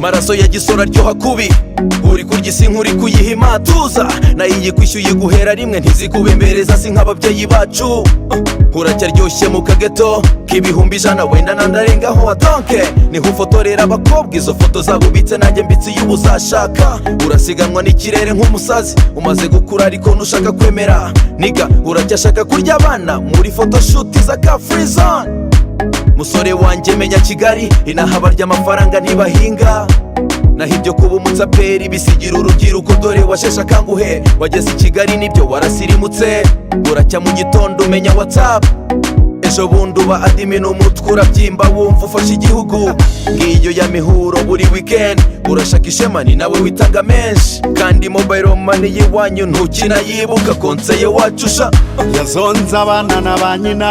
maraso ya gisoro aryoha kubi, uri kurya isi nk'uri kuyihima tuza, nayo iyikwishyuye guhera rimwe ntizikubembereza si nk'ababyeyi bacu. Uracyaryoshye mu kageto k'ibihumbi ijana wenda nandarengaho adonke, niho ufotorera abakobwa izo foto zabo ubitse nanjye mbitse iyo uzashaka. Urasiganwa n'ikirere nk'umusazi umaze gukura ariko ntushaka kwemera, niga uracyashaka kurya abana muri photoshoot z'aka free zone. Musore wanjye menya Kigali inaha barya amafaranga ntibahinga, naho ibyo kuba umutsaperi bisigira urubyiruko dore washeshe akanguhe. Wageze i Kigali nibyo warasirimutse, uracya mu gitondo umenya WhatsApp, ejo bundi uba admin umutwe urabyimba wumva ufashe igihugu. Ngiyo ya mihuro buri weekend, urashaka ishema ni nawe witanga menshi, kandi mobile money y'iwanyu ntukina yibuka konseye wacu sha yazonze abana na ba nyina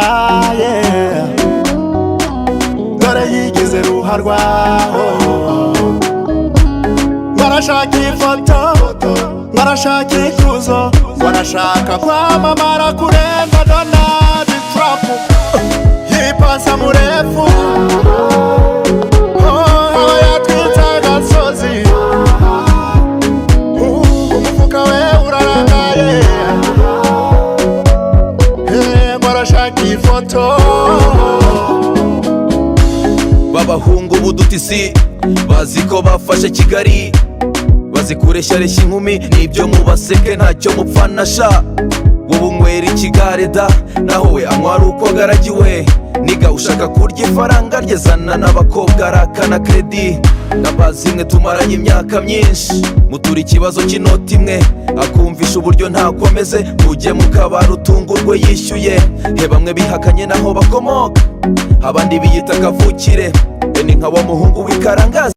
dore yigize ruha rwaho. Barashaka ifoto, barashaka ikuzo, barashaka kwamamara kurenga Donald Trump yipasa murefu aho yatwitse agasozi, umufuka we urarangaye. Barashaka ifoto. Babahungu budutisi bazi ko bafashe Kigali, bazi kureshya inkumi nibyo mubaseke ntacyo mupfana sha. Wowe unywera ikigare da naho we anywara uko agaragiwe, niga ushaka kurya ifaranga ryezana n'abakobwa arakana kredi. Nabazi mwe tumaranye imyaka myinshi mutura ikibazo cy'inoti imwe, akumvisha uburyo ntakomeze ujye mu kabari utungurwe yishyuye. He bamwe bihakanye naho bakomoka, abandi biyita kavukire, ni nka wa muhungu w'ikarangazi.